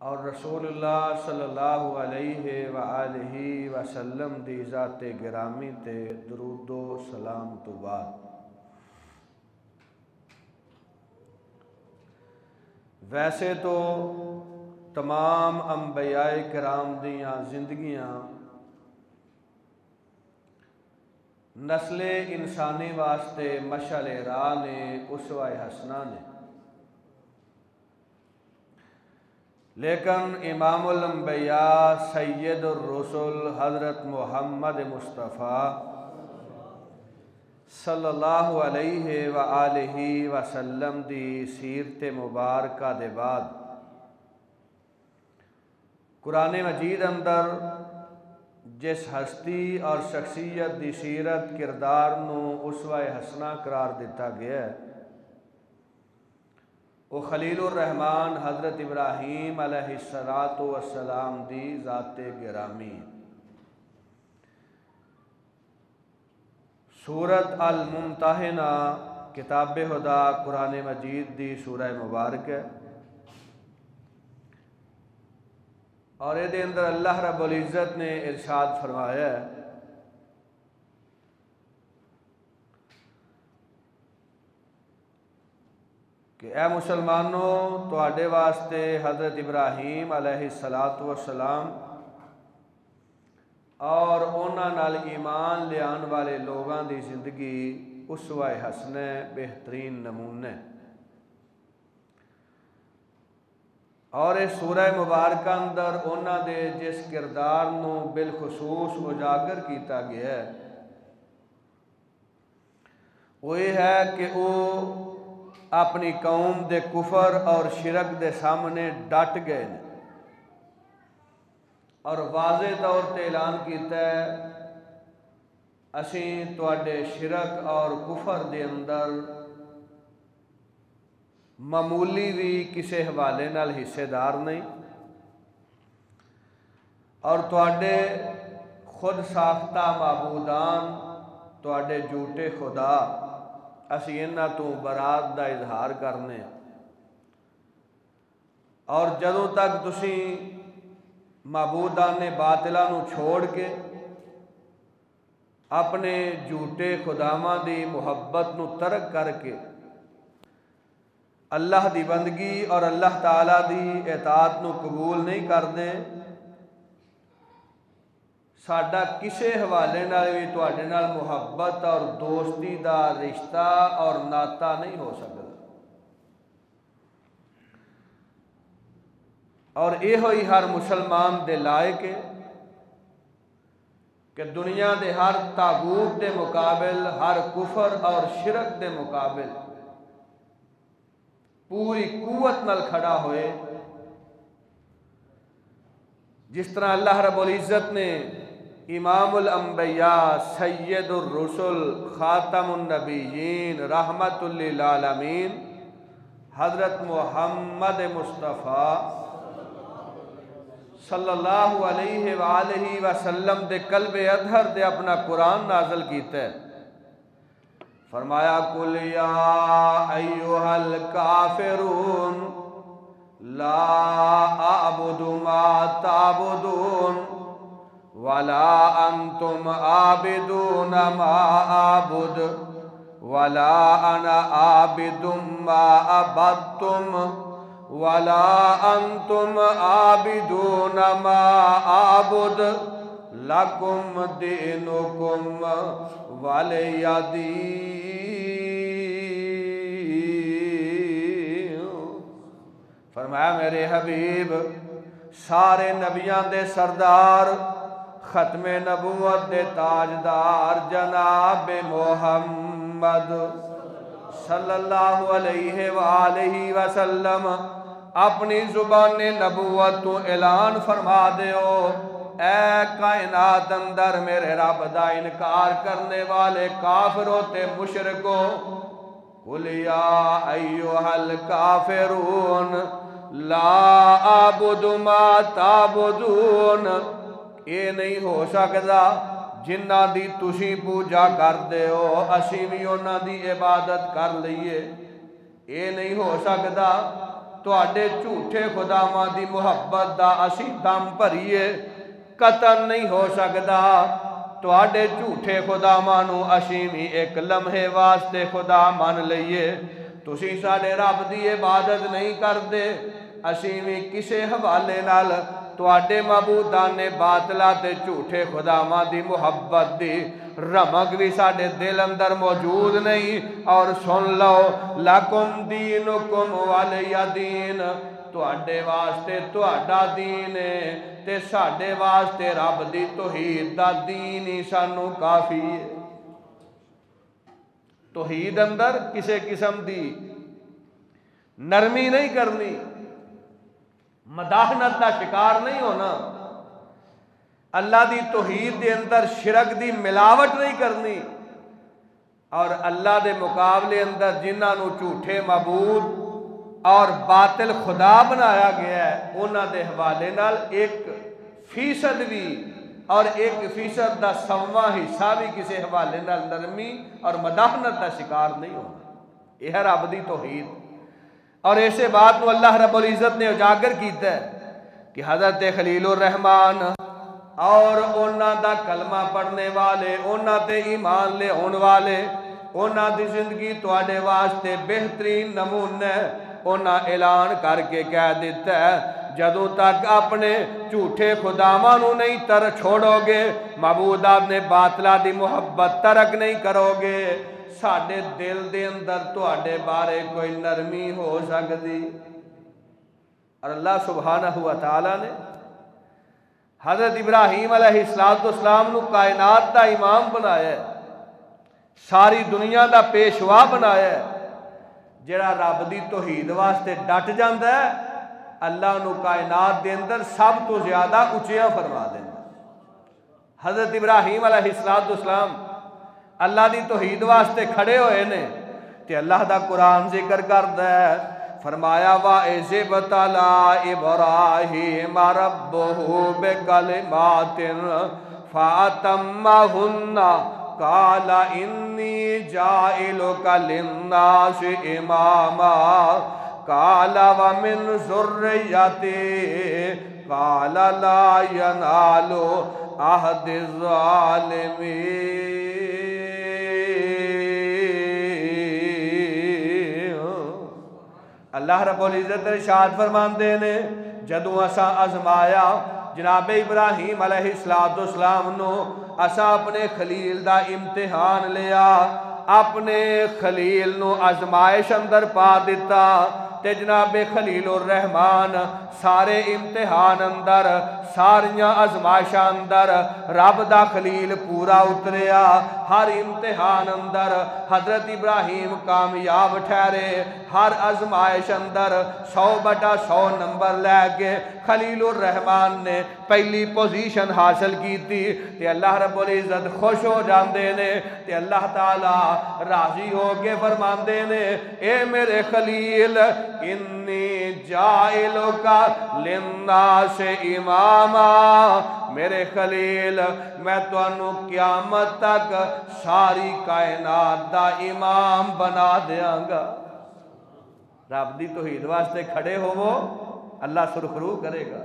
اور رسول اللہ صلی اللہ علیہ وآلہ وسلم دی ذات گرامی تے درود و سلام تو بعد ویسے تو تمام انبیاء کرام دیاں زندگیاں نسل انسانی واسطے مشعل راہ نے، اسوہ حسنہ نے، لیکن امام الانبیاء سید الرسل حضرت محمد مصطفیٰ صلی اللہ علیہ وآلہ وسلم دی سیرت مبارکہ دے بعد قرآن مجید اندر جس ہستی اور شخصیت دی سیرت کردار نو اسوہ حسنہ قرار دیتا گیا ہے وہ خلیل الرحمن حضرت ابراہیم علیہ السلام دی ذات گرامی. سورۃ الممتحنہ کتاب خدا قرآن مجید دی سورہ مبارک ہے اور یہ اندر اللہ رب العزت نے ارشاد فرمایا ہے کہ اے مسلمانوں تواڈے واسطے حضرت ابراہیم علیہ السلام اور اونا نال ایمان لیان والے لوگاں دی زندگی اسوہ حسنہ بہترین نمونے اور اس سورہ مبارکہ اندر اونا دے جس کردار نو بالخصوص اجاگر کیتا گیا ہے وہ یہ ہے کہ وہ اپنی قوم دے کفر اور شرک دے سامنے ڈٹ گئے نے اور واضح طور تے اعلان کیتا ہے اسیں تواڈے شرک اور کفر دے اندر معمولی بھی کسے حوالے نال حصے دار نہیں اور تواڈے خود ساختہ معبودان تواڈے جھوٹے خدا اسی انہاں تو برات دا اظہار کرنے اور جدوں تک تسی معبودان باطلاں نو چھوڑ کے اپنے جھوٹے خداواں دی محبت نو ترک کر کے اللہ دی بندگی اور اللہ تعالیٰ دی اطاعت نو قبول نہیں کردے ساڈا کسے حوالے نال بھی تواڈے نال محبت اور دوستی دا رشتہ اور ناتا نہیں ہو سکتا اور یہ ہوئی ہر مسلمان دے لائق ہے کہ دنیا دے ہر طاغوت دے مقابل ہر کفر اور شرک دے مقابل پوری قوت نال کھڑا ہوئے جس طرح اللہ رب العزت نے امام الانبیاء سید الرسل خاتم النبیین رحمت للعالمین حضرت محمد مصطفیٰ صلی اللہ علیہ وآلہ وسلم دے قلب اطہر دے اپنا قرآن نازل کیتا ہے فرمایا قل یا ایھا الکافرون لا اعبد ما تعبدون ولا انتم عابدون ما اعبد ولا انا عابد ما عبدتم ولا انتم عابدون ما اعبد لکم دینکم ولی دین. فرمایا میرے حبیب سارے نبیان دے سردار ختم نبوت دے تاجدار جناب محمد صلی اللہ علیہ وآلہ وسلم اپنی زبان نبوت تو اعلان فرما دیو اے کائنات اندر میرے رب دا انکار کرنے والے کافروں تے مشرکوں قل یا ایھا الکافرون لا اعبد ما تعبدون یہ نہیں ہو سکتا جنہ دی تسی پوجا کر دے ہو اسی بھی انہاں دی عبادت کر لئیے یہ نہیں ہو سکتا तुहाडे झूठे खुदावां दी मुहब्बत दा असी दम भरीए कतल नहीं हो सकदा। तुहाडे झूठे खुदावां नूं असी भी एक लम्हे वास्ते खुदा मन लईए। तुसीं साडे रब दी इबादत नहीं करदे, असी भी किसे हवाले नाल तुहाडे मबूदाने बातला ते झूठे खुदावां दी मुहब्बत दी रमक भी साडे दिल अंदर मौजूद नहीं। और सुन लो, लकुम दीनुकुम वलिया दीन, तुहाडे वास्ते तुहाडा दीन है ते साडे वास्ते रब दी तौहीद दा दीन ही सानू काफी है। तौहीद अंदर किसी किस्म दी नरमी नहीं करनी, मदाहनत का शिकार नहीं होना, अल्लाह दी तौहीद दे अंदर शिरक दी मिलावट नहीं करनी। और अल्लाह दे मुकाबले अंदर जिन्हां नूं झूठे मबूद और बातिल खुदा बनाया गया है, उन्हां दे हवाले नाल 1% भी और 1% का 100वां हिस्सा भी किसी हवाले नाल नरमी और मदाहनत का शिकार नहीं होना। यह रब दी तौहीद। और ऐसे बात को अल्लाह रब्बुल इज़्ज़त ने उजागर किया है कि हज़रत खलीलुर रहमान और उन्हां दा कलमा पढ़ने वाले, उन्हां ते ईमान ले आने वाले, उन्हां दी जिंदगी तुहाडे वास्ते बेहतरीन नमूना है। उन्हां ऐलान करके कह दिता है, जदों तक अपने झूठे खुदावां नूं नहीं तर छोड़ोगे, मबूदात ने बातला दी मुहब्बत तरक नहीं करोगे, साडे दिल दे अंदर तुहाडे बारे कोई नरमी हो सकदी। और अल्लाह सुब्हानहू व तआला ने हज़रत इब्राहीम अलैहिस्सलाम नूं कायनात दा इमाम बनाया है, सारी दुनिया दा पेशवा बनाया है। जिहड़ा रब दी तौहीद वास्ते डट जांदा है, अल्लाह नूं कायनात दे अंदर सब तो ज्यादा उचिया फरमा देंदा। हज़रत इब्राहीम अलैहिस्सलाम अल्लाह दी तौहीद वास्ते खड़े होए ने ते अल्लाह दा कुरान जिक्र करदा है, फरमाया वा इज़बतला इब्राहीम रब्बुहु बिकलिमातिन फ़अतम्महुन्ना काला इन्नी जाइलुका लिन्नासि इमामा काला व मिन ज़ुर्रिय्यती काला ला यनालु अहदिज़ ज़ालिमीन। अल्लाह रब्बुल इज़्ज़त इरशाद फरमांदे ने, जदों असा आजमाया जनाब इब्राहीम अलैहिस्सलाम नूं, असा अपने खलील दा इम्तिहान लिया, अपने खलील नूं आजमाइश अंदर पा दिता ते जनाब खलीलुर रहमान सारे इम्तिहान अंदर, सारियां आजमाइशां अंदर रब दा खलील पूरा उतरिया। हर इम्तिहान अंदर हजरत इब्राहीम कामयाब ठहरे, हर आजमाइश अंदर 100/100 नंबर लैके खलीलुर रहमान ने पहली पोजीशन हासिल की थी। ते अल्लाह रब्बुल इज़्ज़त खुश हो जाते ने ते अल्लाह ताला राजी हो के फरमाते ने, ए मेरे खलील इन्नी जाइलुका लिन्नास इमामा, मेरे खलील मैं तुहानू क़यामत तक सारी कायनात दा इमाम बना देंगा। रब दी तौहीद वास्ते खड़े होवो, अल्लाह सुरखरू करेगा।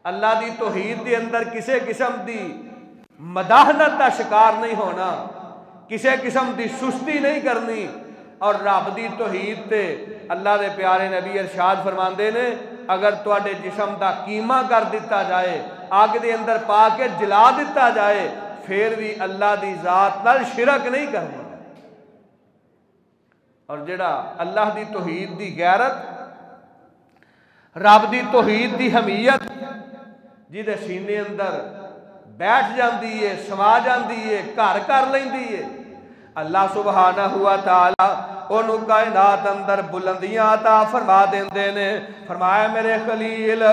अल्लाह दी तौहीद दे अंदर किसी किस्म दी मदाहनत का शिकार नहीं होना, किसी किस्म दी सुस्ती नहीं करनी। और रब दी तौहीद ते अल्लाह दे प्यारे नबी इरशाद फरमांदे ने, अगर तुहाडे जिस्म दा कीमा कर दिता जाए, अग दे अंदर पा के जला दिता जाए, फिर भी अल्लाह दी जात नाल शिरक नहीं करना। और जिहड़ा अल्लाह दी तौहीद दी गैरत, रब दी तौहीद दी हमीयत जिहदे सीने अंदर बैठ जाती है, समा जाती है, घर कर लैंदी है, अल्लाह सुब्हानहू व तआला उन्होंने कायनात अंदर बुलंदियां अता फरमा देंदे ने। फरमाया मेरे खलील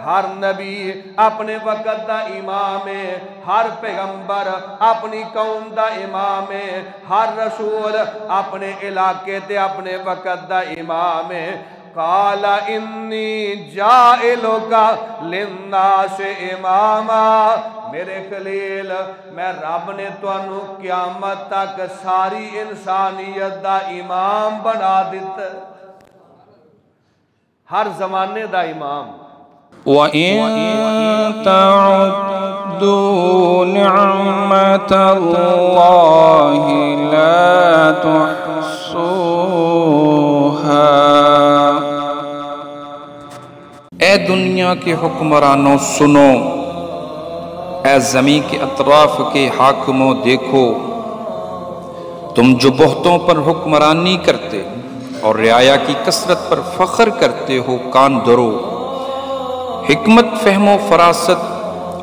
हर नबी अपने वक़्त दा इमाम है, हर पैगंबर अपनी कौम दा इमाम है, हर रसूल अपने इलाके ते अपने वक़्त दा इमाम है। काला इन्नी जाइलुका लिन्नास इमामा, मेरे खलील मैं रब ने तुहानू क़यामत तक सारी इंसानियत दा इमाम बना दिता। ہر زمانے دا امام۔ وَإِن تَعُدُّوا نِعْمَةَ اللَّهِ لَا تُحْصُوهَا۔ اے دنیا کے حکمرانوں سنو، اے زمین کے اطراف کے حاکموں دیکھو، تم جو بہتوں پر حکمرانی کرتے اور رعایا کی کثرت پر فخر کرتے ہو، کان دھرو۔ حکمت، فہم و فراست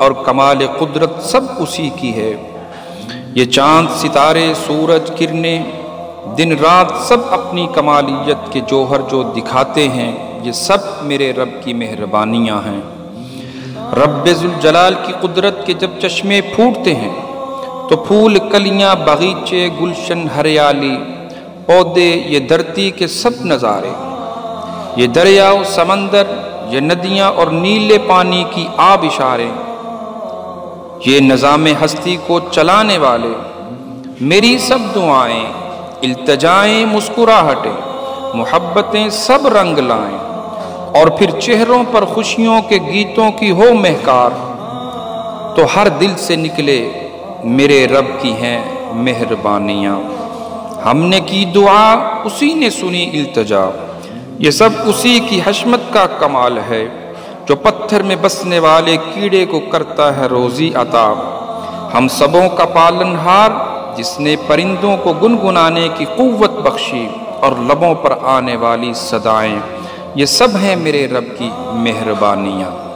اور کمال قدرت سب اسی کی ہے۔ یہ چاند، ستارے، سورج، کرنیں، دن رات سب اپنی کمالیت کے جوہر جو دکھاتے ہیں، یہ سب میرے رب کی مہربانیاں ہیں۔ رب ذوالجلال کی قدرت کے جب چشمے پھوٹتے ہیں تو پھول، کلیاں، باغیچے، گلشن، ہریالی، پودے، یہ دھرتی کے سب نظارے، یہ دریا و سمندر، یہ ندیاں اور نیلے پانی کی آب اشارے، یہ نظام ہستی کو چلانے والے، میری سب دعائیں، التجائیں، مسکراہٹیں، محبتیں سب رنگ لائیں، اور پھر چہروں پر خوشیوں کے گیتوں کی ہو مہکار، تو ہر دل سے نکلے میرے رب کی ہیں مہربانیاں۔ ہم نے کی دعا، اسی نے سنی التجا، یہ سب اسی کی حشمت کا کمال ہے، جو پتھر میں بسنے والے کیڑے کو کرتا ہے روزی عطا۔ ہم سبوں کا پالن ہار، جس نے پرندوں کو گنگنانے کی قوت بخشی اور لبوں پر آنے والی صدائیں، یہ سب ہیں میرے رب کی مہربانیاں۔